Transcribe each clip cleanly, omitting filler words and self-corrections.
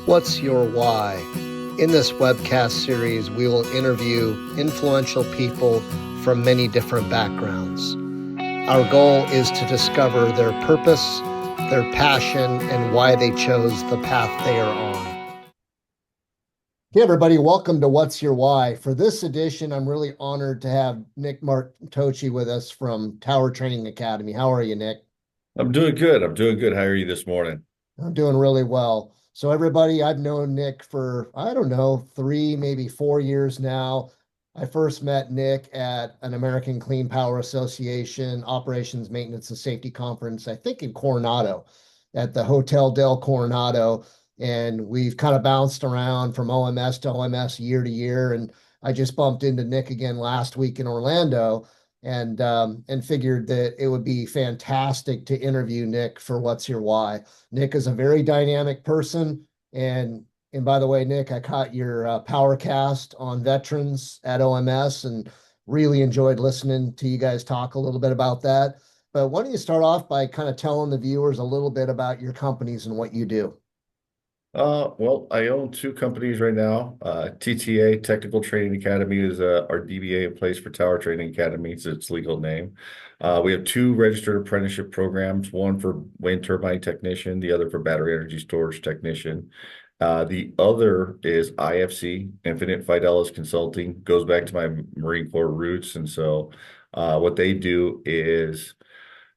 What's your why? In this webcast series, we will interview influential people from many different backgrounds. Our goal is to discover their purpose, their passion, and why they chose the path they are on. Hey, everybody, welcome to What's Your Why? For this edition, I'm really honored to have Nick Martocci with us from Tower Training Academy. How are you, Nick? I'm doing good. I'm doing good. How are you this morning? I'm doing really well. So everybody, I've known Nick for, I don't know, 3, maybe 4 years now. I first met Nick at an American Clean Power Association Operations, Maintenance, and Safety Conference, I think in Coronado, at the Hotel del Coronado. And we've kind of bounced around from OMS to OMS year to year. And I just bumped into Nick again last week in Orlando and figured that it would be fantastic to interview Nick for What's Your Why. Nick is a very dynamic person, and by the way, Nick, I caught your PowerCast on veterans at OMS and really enjoyed listening to you guys talk a little bit about that. But why don't you start off by kind of telling the viewers a little bit about your companies and what you do? Well, I own two companies right now. TTA, Technical Training Academy, is our DBA in place for Tower Training Academy. It's its legal name. We have two registered apprenticeship programs, one for wind turbine technician, the other for battery energy storage technician. The other is IFC, Infinite Fidelis Consulting, goes back to my Marine Corps roots. And so what they do is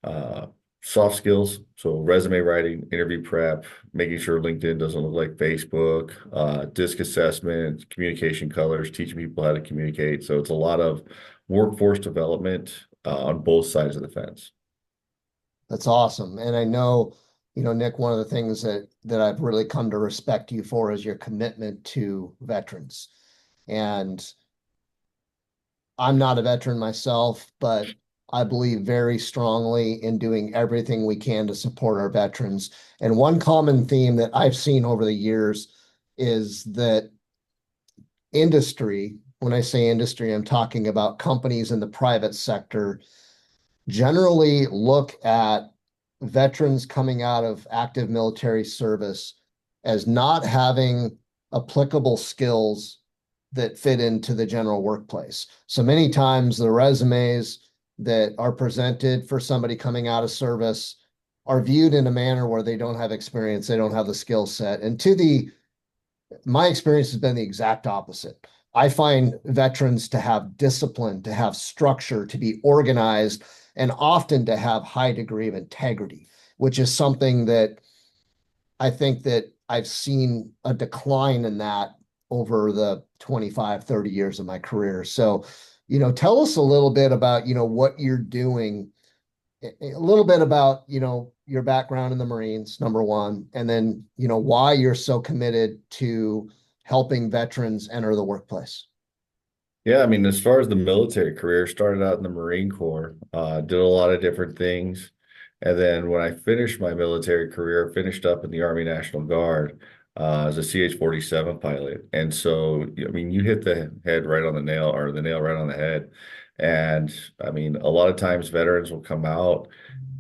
uh, soft skills, so resume writing, interview prep, making sure LinkedIn doesn't look like Facebook, disc assessment, communication colors, teaching people how to communicate. So it's a lot of workforce development on both sides of the fence. That's awesome. And I know, Nick, one of the things that I've really come to respect you for is your commitment to veterans. And I'm not a veteran myself, but I believe very strongly in doing everything we can to support our veterans. And one common theme that I've seen over the years is that industry, when I say industry, I'm talking about companies in the private sector, generally look at veterans coming out of active military service as not having applicable skills that fit into the general workplace. So many times the resumes that are presented for somebody coming out of service are viewed in a manner where they don't have experience, they don't have the skill set. And my experience has been the exact opposite. I find veterans to have discipline, to have structure, to be organized, and often to have high degree of integrity, which is something that I think that I've seen a decline in that over the 25, 30 years of my career. So, tell us a little bit about, what you're doing, a little bit about, your background in the Marines, number one, and then, why you're so committed to helping veterans enter the workplace. Yeah, I mean, as far as the military career, started out in the Marine Corps, did a lot of different things. And then when I finished my military career, finished up in the Army National Guard as a CH-47 pilot. And so, I mean, you hit the head right on the nail or the nail right on the head. And I mean, a lot of times veterans will come out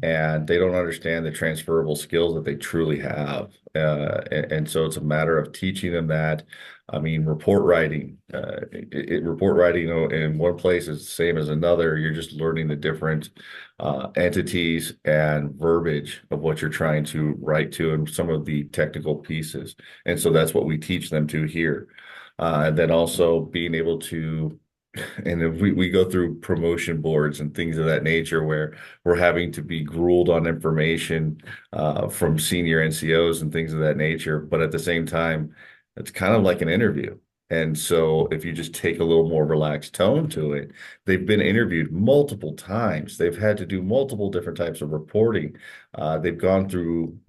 and they don't understand the transferable skills that they truly have. And so it's a matter of teaching them that. I mean, report writing, report writing, in one place is the same as another. You're just learning the different entities and verbiage of what you're trying to write to and some of the technical pieces. And so that's what we teach them to here. And then also being able to and if we go through promotion boards and things of that nature where we're having to be grueled on information from senior NCOs and things of that nature. But at the same time, it's kind of like an interview. And so if you just take a little more relaxed tone to it, they've been interviewed multiple times. They've had to do multiple different types of reporting. They've gone through,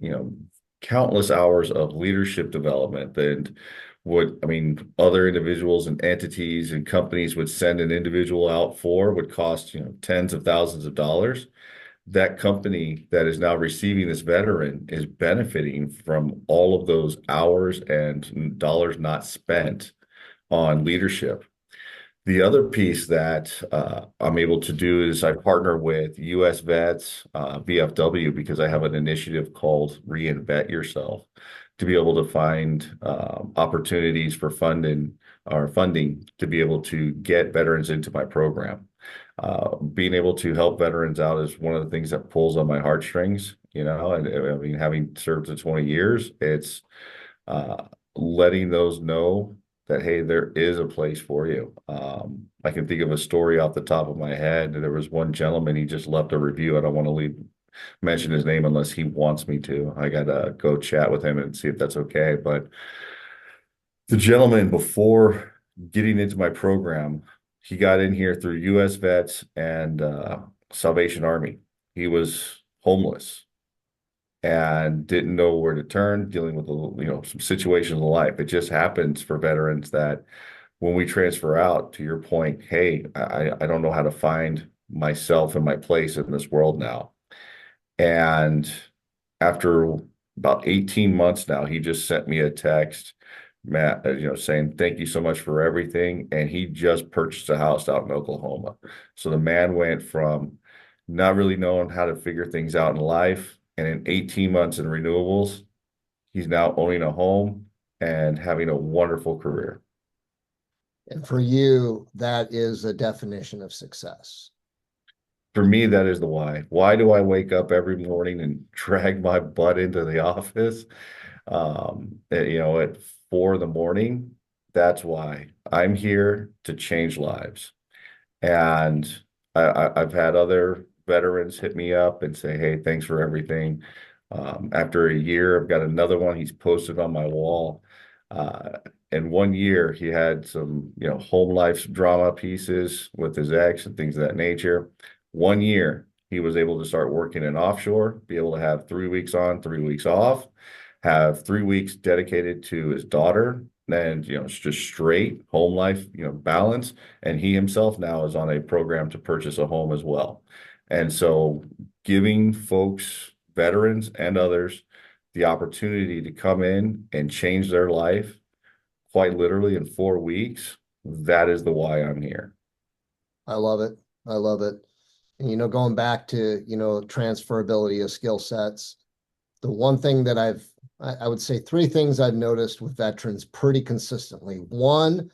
countless hours of leadership development and what I mean, other individuals and entities and companies would send an individual out for would cost, tens of thousands of dollars. That company that is now receiving this veteran is benefiting from all of those hours and dollars not spent on leadership. The other piece that I'm able to do is I partner with US Vets, VFW, because I have an initiative called Reinvent Yourself to be able to find opportunities for funding or funding to be able to get veterans into my program. Being able to help veterans out is one of the things that pulls on my heartstrings, and I mean, having served for 20 years, it's uh, letting those know that, hey, there is a place for you. I can think of a story off the top of my head. There was one gentleman, he just left a review. I don't want to mention his name unless he wants me to. I gotta go chat with him and see if that's okay. But the gentleman, before getting into my program, he got in here through US Vets and Salvation Army. He was homeless and didn't know where to turn, dealing with some situations in life. It just happens for veterans that when we transfer out, to your point, hey, I don't know how to find myself and my place in this world now. And after about 18 months now, he just sent me a text, Matt, saying thank you so much for everything. And he just purchased a house out in Oklahoma. So the man went from not really knowing how to figure things out in life, and in 18 months in renewables, he's now owning a home and having a wonderful career. And for you, that is a definition of success. For me, that is the why. Why do I wake up every morning and drag my butt into the office? At 4 in the morning, that's why I'm here to change lives. And I've had other veterans hit me up and say, hey, thanks for everything. After a year, I've got another one he's posted on my wall. Uh, in 1 year, he had some, home life drama pieces with his ex and things of that nature. 1 year, he was able to start working in offshore, be able to have 3 weeks on, 3 weeks off, have 3 weeks dedicated to his daughter, and it's just straight home life, balance. And he himself now is on a program to purchase a home as well. And so giving folks, veterans and others, the opportunity to come in and change their life quite literally in 4 weeks, that is the why I'm here. I love it. I love it. And, going back to, transferability of skill sets, the one thing that I would say three things I've noticed with veterans pretty consistently. One,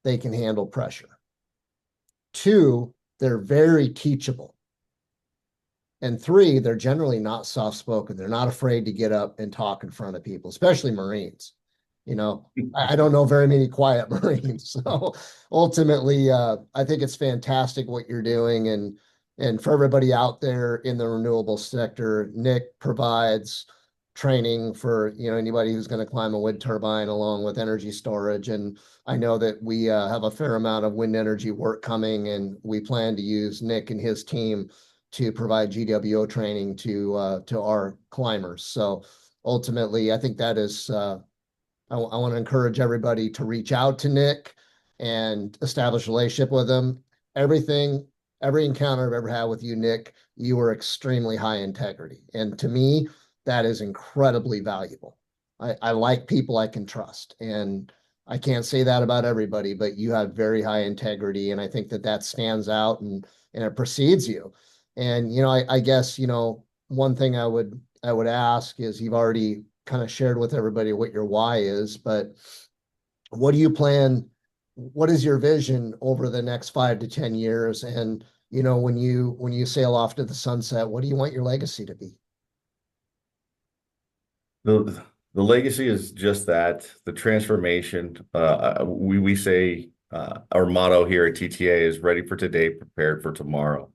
they can handle pressure. Two, they're very teachable. And three, they're generally not soft-spoken. They're not afraid to get up and talk in front of people, especially Marines. I don't know very many quiet Marines. So ultimately, I think it's fantastic what you're doing. And for everybody out there in the renewable sector, Nick provides training for anybody who's going to climb a wind turbine along with energy storage. And I know that we have a fair amount of wind energy work coming, and we plan to use Nick and his team to provide GWO training to our climbers. So ultimately, I think that is I want to encourage everybody to reach out to Nick and establish a relationship with him. Everything, every encounter I've ever had with you, Nick, you are extremely high integrity. And to me, that is incredibly valuable. I like people I can trust. And I can't say that about everybody, but you have very high integrity. And I think that that stands out and it precedes you. And, I guess, one thing I would ask is you've already kind of shared with everybody what your why is, but what do you plan? What is your vision over the next 5 to 10 years? And when you sail off to the sunset, what do you want your legacy to be? The legacy is just that, the transformation. We say our motto here at TTA is ready for today, prepared for tomorrow.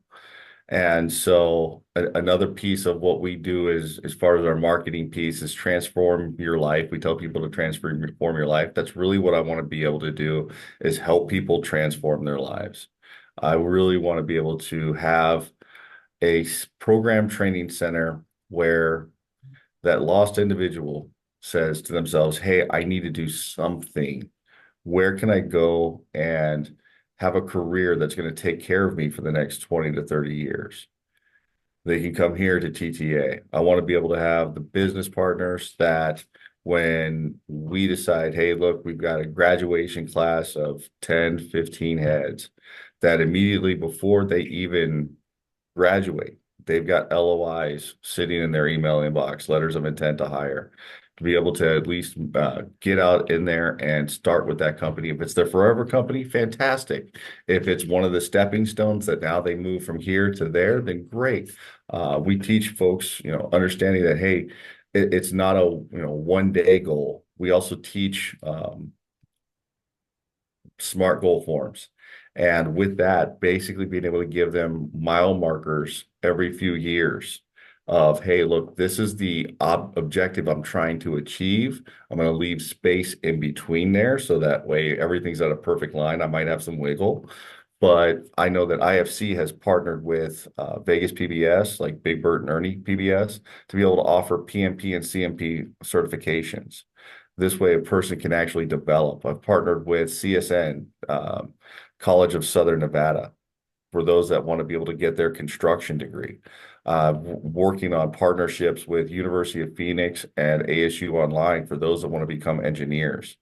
And so another piece of what we do is, as far as our marketing piece, is transform your life. We tell people to transform your life. That's really what I want to be able to do, is help people transform their lives. I really want to be able to have a program training center where that lost individual says to themselves, hey, I need to do something. Where can I go and have a career that's going to take care of me for the next 20 to 30 years? They can come here to TTA. I want to be able to have the business partners that when we decide, hey, look, we've got a graduation class of 10, 15 heads that immediately before they even graduate, they've got LOIs sitting in their email inbox, letters of intent to hire, to be able to at least get out in there and start with that company. If it's their forever company, fantastic. If it's one of the stepping stones that now they move from here to there, then great. We teach folks, understanding that, hey, it's not a, 1 day goal. We also teach SMART goal forms. And with that, basically being able to give them mile markers every few years of, hey, look, this is the objective I'm trying to achieve. I'm going to leave space in between there so that way everything's at a perfect line. I might have some wiggle, but I know that IFC has partnered with Vegas PBS, like Big Bert and Ernie PBS, to be able to offer PMP and CMP certifications. This way, a person can actually develop. I've partnered with CSN, College of Southern Nevada, for those that want to be able to get their construction degree. Working on partnerships with University of Phoenix and ASU Online for those that want to become engineers.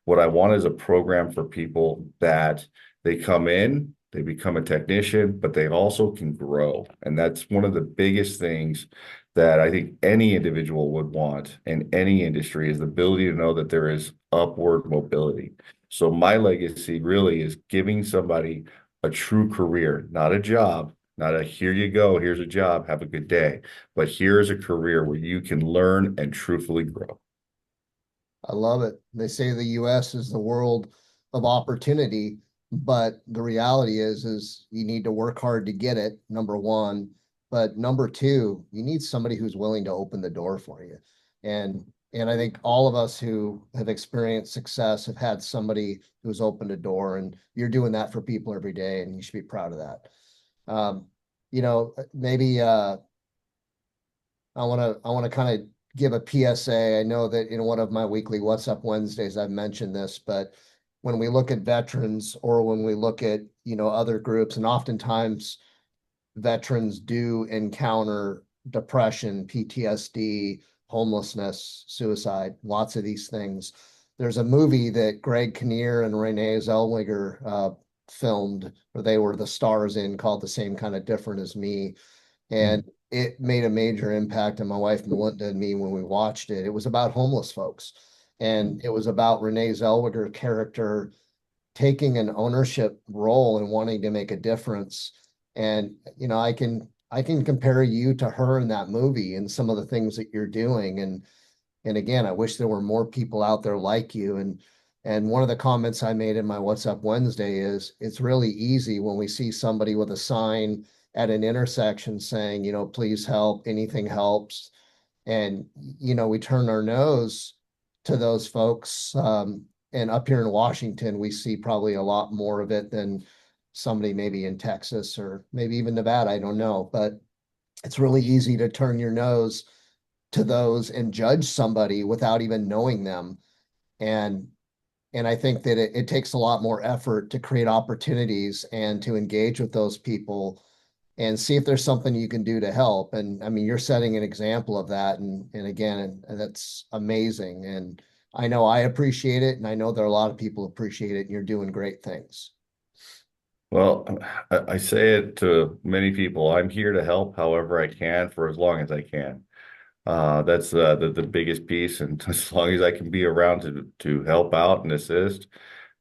What I want is a program for people that they come in, they become a technician, but they also can grow. And that's one of the biggest things that I think any individual would want in any industry, is the ability to know that there is upward mobility. So my legacy really is giving somebody a true career, not a job, not a here you go, here's a job, have a good day, but here is a career where you can learn and truthfully grow. I love it. They say the US is the world of opportunity, but the reality is you need to work hard to get it, number one. But number two, you need somebody who's willing to open the door for you. And I think all of us who have experienced success have had somebody who's opened a door, and you're doing that for people every day, and you should be proud of that. Maybe I want to kind of give a PSA. I know that in one of my weekly What's Up Wednesdays, I've mentioned this, but when we look at veterans, or when we look at, other groups, and oftentimes veterans do encounter depression, PTSD, homelessness, suicide, lots of these things. There's a movie that Greg Kinnear and Renee Zellweger filmed, where they were the stars in, called The Same Kind of Different as Me. And it made a major impact on my wife Melinda and me when we watched it. It was about homeless folks. And it was about Renee Zellweger's character taking an ownership role and wanting to make a difference. And, I can compare you to her in that movie and some of the things that you're doing. And again, I wish there were more people out there like you. And one of the comments I made in my What's Up Wednesday is, it's really easy when we see somebody with a sign at an intersection saying, please help, anything helps. And, we turn our nose to those folks. And up here in Washington, we see probably a lot more of it than somebody maybe in Texas or maybe even Nevada. I don't know, but it's really easy to turn your nose to those and judge somebody without even knowing them. And and I think that it takes a lot more effort to create opportunities and to engage with those people and see if there's something you can do to help. And I mean, you're setting an example of that. And again, and that's amazing. And I know I appreciate it. And I know there are a lot of people appreciate it. And you're doing great things. Well, I say it to many people. I'm here to help however I can for as long as I can. That's the biggest piece. And as long as I can be around to help out and assist,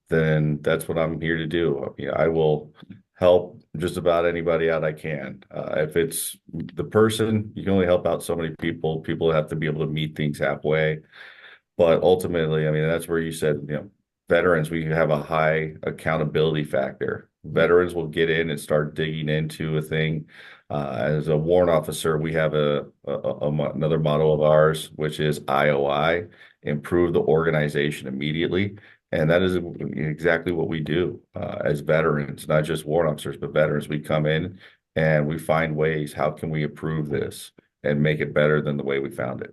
then that's what I'm here to do. I will help just about anybody out I can. If it's the person, you can only help out so many people. People have to be able to meet things halfway. But ultimately, I mean, that's where you said, veterans, we have a high accountability factor. Veterans will get in and start digging into a thing. As a warrant officer, we have another motto of ours, which is IOI, improve the organization immediately. And that is exactly what we do as veterans, not just warrant officers, but veterans. We come in and we find ways, how can we improve this and make it better than the way we found it?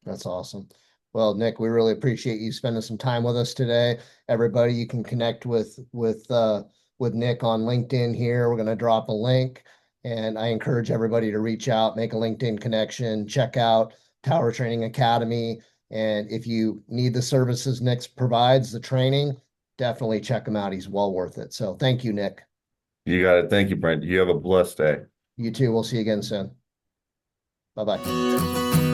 That's awesome. Well, Nick, we really appreciate you spending some time with us today. Everybody, you can connect with Nick on LinkedIn here. We're going to drop a link, and I encourage everybody to reach out, make a LinkedIn connection, check out Tower Training Academy. And if you need the services Nick provides, the training, definitely check him out. He's well worth it. So thank you, Nick. You got it. Thank you, Brent. You have a blessed day. You too. We'll see you again soon. Bye-bye.